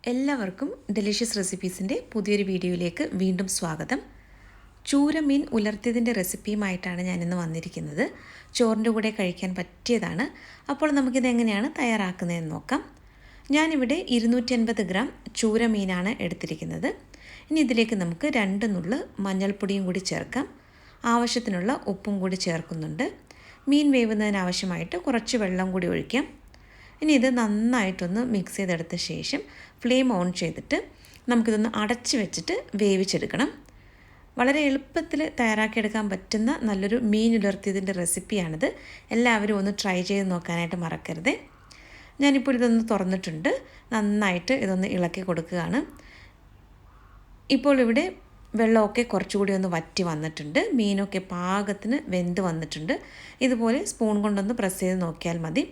എല്ലാവർക്കും ഡെലിഷ്യസ് റെസിപ്പീസിൻ്റെ പുതിയൊരു വീഡിയോയിലേക്ക് വീണ്ടും സ്വാഗതം. ചൂര മീൻ ഉലർത്തിയതിൻ്റെ റെസിപ്പിയുമായിട്ടാണ് ഞാനിന്ന് വന്നിരിക്കുന്നത്. ചോറിൻ്റെ കൂടെ കഴിക്കാൻ പറ്റിയതാണ്. അപ്പോൾ നമുക്കിത് എങ്ങനെയാണ് തയ്യാറാക്കുന്നതെന്ന് നോക്കാം. ഞാനിവിടെ 250 ഗ്രാം ചൂര മീനാണ് എടുത്തിരിക്കുന്നത്. ഇനി ഇതിലേക്ക് നമുക്ക് 2 നുള്ള് മഞ്ഞൾപ്പൊടിയും കൂടി ചേർക്കാം. ആവശ്യത്തിനുള്ള ഉപ്പും കൂടി ചേർക്കുന്നുണ്ട്. മീൻ വേവുന്നതിനാവശ്യമായിട്ട് കുറച്ച് വെള്ളം കൂടി ഒഴിക്കാം. ഇനി ഇത് നന്നായിട്ടൊന്ന് മിക്സ് ചെയ്തെടുത്ത ശേഷം ഫ്ലെയിം ഓൺ ചെയ്തിട്ട് നമുക്കിതൊന്ന് അടച്ച് വെച്ചിട്ട് വേവിച്ചെടുക്കണം. വളരെ എളുപ്പത്തിൽ തയ്യാറാക്കിയെടുക്കാൻ പറ്റുന്ന നല്ലൊരു മീൻ ഉലർത്തിയതിൻ്റെ റെസിപ്പിയാണിത്. എല്ലാവരും ഒന്ന് ട്രൈ ചെയ്ത് നോക്കാനായിട്ട് മറക്കരുത്. ഞാനിപ്പോൾ ഇതൊന്ന് തുറന്നിട്ടുണ്ട്. നന്നായിട്ട് ഇതൊന്ന് ഇളക്കി കൊടുക്കുകയാണ്. ഇപ്പോൾ ഇവിടെ വെള്ളമൊക്കെ കുറച്ചുകൂടി ഒന്ന് വറ്റി വന്നിട്ടുണ്ട്. മീനൊക്കെ പാകത്തിന് വെന്ത് വന്നിട്ടുണ്ട്. ഇതുപോലെ സ്പൂൺ കൊണ്ടൊന്ന് പ്രസ് ചെയ്ത് നോക്കിയാൽ മതി.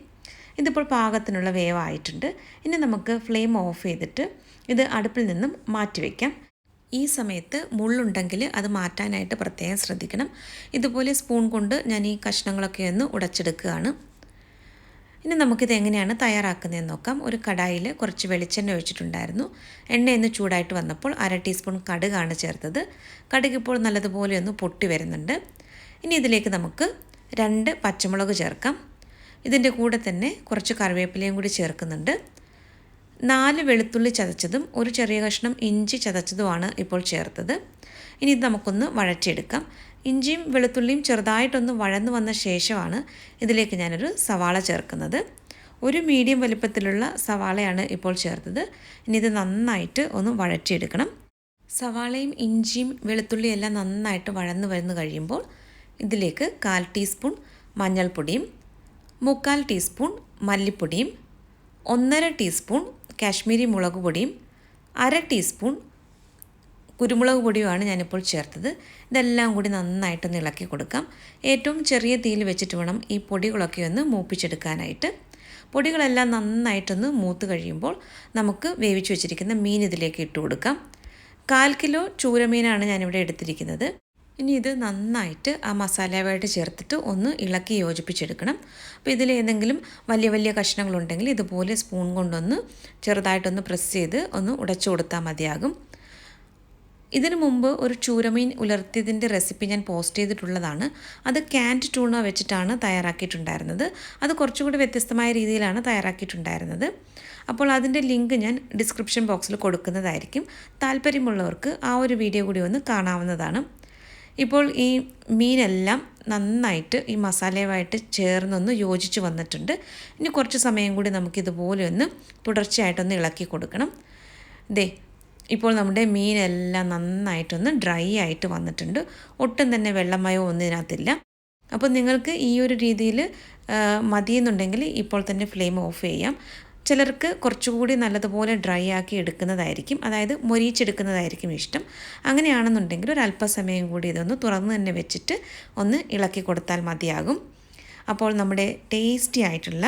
ഇതിപ്പോൾ പാകത്തിനുള്ള വേവായിട്ടുണ്ട്. ഇനി നമുക്ക് ഫ്ലെയിം ഓഫ് ചെയ്തിട്ട് ഇത് അടുപ്പിൽ നിന്നും മാറ്റി വയ്ക്കാം. ഈ സമയത്ത് മുള്ളുണ്ടെങ്കിൽ അത് മാറ്റാനായിട്ട് പ്രത്യേകം ശ്രദ്ധിക്കണം. ഇതുപോലെ സ്പൂൺ കൊണ്ട് ഞാൻ ഈ കഷ്ണങ്ങളൊക്കെ ഒന്ന് ഉടച്ചെടുക്കുകയാണ്. ഇനി നമുക്കിത് എങ്ങനെയാണ് തയ്യാറാക്കുന്നതെന്ന് നോക്കാം. ഒരു കടായിൽ കുറച്ച് വെളിച്ചെണ്ണ ഒഴിച്ചിട്ടുണ്ടായിരുന്നു. എണ്ണയൊന്ന് ചൂടായിട്ട് വന്നപ്പോൾ 1/2 ടീസ്പൂൺ കടുകാണ് ചേർത്തത്. കടുക് ഇപ്പോൾ നല്ലതുപോലെ ഒന്ന് പൊട്ടി വരുന്നുണ്ട്. ഇനി ഇതിലേക്ക് നമുക്ക് 2 പച്ചമുളക് ചേർക്കാം. ഇതിൻ്റെ കൂടെ തന്നെ കുറച്ച് കറിവേപ്പിലയും കൂടി ചേർക്കുന്നുണ്ട്. 4 വെളുത്തുള്ളി ചതച്ചതും ഒരു ചെറിയ കഷ്ണം ഇഞ്ചി ചതച്ചതുമാണ് ഇപ്പോൾ ചേർത്തത്. ഇനി ഇത് നമുക്കൊന്ന് വഴറ്റിയെടുക്കാം. ഇഞ്ചിയും വെളുത്തുള്ളിയും ചെറുതായിട്ടൊന്ന് വഴന്നു വന്ന ശേഷമാണ് ഇതിലേക്ക് ഞാനൊരു സവാള ചേർക്കുന്നത്. ഒരു മീഡിയം വലിപ്പത്തിലുള്ള സവാളയാണ് ഇപ്പോൾ ചേർത്തത്. ഇനി ഇത് നന്നായിട്ട് ഒന്ന് വഴറ്റിയെടുക്കണം. സവാളയും ഇഞ്ചിയും വെളുത്തുള്ളിയും എല്ലാം നന്നായിട്ട് വഴന്നു കഴിയുമ്പോൾ ഇതിലേക്ക് 1/4 ടീസ്പൂൺ മഞ്ഞൾപ്പൊടിയും 3/4 ടീസ്പൂൺ മല്ലിപ്പൊടിയും 1/2 ടീസ്പൂൺ കാശ്മീരി മുളക് പൊടിയും 1/2 ടീസ്പൂൺ കുരുമുളക് പൊടിയുമാണ് ഞാനിപ്പോൾ ചേർത്തത്. ഇതെല്ലാം കൂടി നന്നായിട്ടൊന്ന് ഇളക്കി കൊടുക്കാം. ഏറ്റവും ചെറിയ തീയിൽ വെച്ചിട്ട് വേണം ഈ പൊടികളൊക്കെ ഒന്ന് മൂപ്പിച്ചെടുക്കാനായിട്ട്. പൊടികളെല്ലാം നന്നായിട്ടൊന്ന് മൂത്ത് കഴിയുമ്പോൾ നമുക്ക് വേവിച്ച് വെച്ചിരിക്കുന്ന മീൻ ഇതിലേക്ക് ഇട്ട് കൊടുക്കാം. 1/4 കിലോ ചൂരമീനാണ് ഞാനിവിടെ എടുത്തിരിക്കുന്നത്. ഇനി ഇത് നന്നായിട്ട് ആ മസാലയുമായിട്ട് ചേർത്തിട്ട് ഒന്ന് ഇളക്കി യോജിപ്പിച്ചെടുക്കണം. അപ്പോൾ ഇതിൽ ഏതെങ്കിലും വലിയ വലിയ കഷ്ണങ്ങളുണ്ടെങ്കിൽ ഇതുപോലെ സ്പൂൺ കൊണ്ടൊന്ന് ചെറുതായിട്ടൊന്ന് പ്രസ് ചെയ്ത് ഒന്ന് ഉടച്ചു കൊടുത്താൽ മതിയാകും. ഇതിനു മുമ്പ് ഒരു ചൂരമീൻ ഉലർത്തിയതിൻ്റെ റെസിപ്പി ഞാൻ പോസ്റ്റ് ചെയ്തിട്ടുള്ളതാണ്. അത് ക്യാൻഡ് ടൂണ വെച്ചിട്ടാണ് തയ്യാറാക്കിയിട്ടുണ്ടായിരുന്നത്. അത് കുറച്ചുകൂടി വ്യത്യസ്തമായ രീതിയിലാണ് തയ്യാറാക്കിയിട്ടുണ്ടായിരുന്നത്. അപ്പോൾ അതിൻ്റെ ലിങ്ക് ഞാൻ ഡിസ്ക്രിപ്ഷൻ ബോക്സിൽ കൊടുക്കുന്നതായിരിക്കും. താല്പര്യമുള്ളവർക്ക് ആ ഒരു വീഡിയോ കൂടി ഒന്ന് കാണാവുന്നതാണ്. ഇപ്പോൾ ഈ മീനെല്ലാം നന്നായിട്ട് ഈ മസാലയുമായിട്ട് ചേർന്നൊന്ന് യോജിച്ച് വന്നിട്ടുണ്ട്. ഇനി കുറച്ച് സമയം കൂടി നമുക്കിതുപോലെ ഒന്ന് തുടർച്ചയായിട്ടൊന്ന് ഇളക്കി കൊടുക്കണം. ഇപ്പോൾ നമ്മുടെ മീനെല്ലാം നന്നായിട്ടൊന്ന് ഡ്രൈ ആയിട്ട് വന്നിട്ടുണ്ട്. ഒട്ടും തന്നെ വെള്ളമയോ ഒന്നും ഇതിനകത്തില്ല. അപ്പോൾ നിങ്ങൾക്ക് ഈ ഒരു രീതിയിൽ മതിയെന്നുണ്ടെങ്കിൽ ഇപ്പോൾ തന്നെ ഫ്ലെയിം ഓഫ് ചെയ്യാം. ചിലർക്ക് കുറച്ചുകൂടി നല്ലതുപോലെ ഡ്രൈ ആക്കി എടുക്കുന്നതായിരിക്കും, അതായത് മൊരിച്ചെടുക്കുന്നതായിരിക്കും ഇഷ്ടം. അങ്ങനെയാണെന്നുണ്ടെങ്കിൽ ഒരു അല്പസമയം കൂടി ഇതൊന്ന് തുറന്ന് തന്നെ വെച്ചിട്ട് ഒന്ന് ഇളക്കി കൊടുത്താൽ മതിയാകും. അപ്പോൾ നമ്മുടെ ടേസ്റ്റി ആയിട്ടുള്ള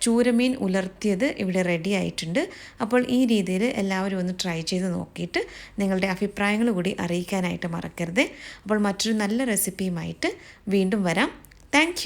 ചൂരമീൻ ഉലർത്തിയത് ഇവിടെ റെഡി ആയിട്ടുണ്ട്. അപ്പോൾ ഈ രീതിയിൽ എല്ലാവരും ഒന്ന് ട്രൈ ചെയ്ത് നോക്കിയിട്ട് നിങ്ങളുടെ അഭിപ്രായങ്ങൾ കൂടി അറിയിക്കാനായിട്ട് മറക്കരുത്. അപ്പോൾ മറ്റൊരു നല്ല റെസിപ്പിയുമായിട്ട് വീണ്ടും വരാം. താങ്ക്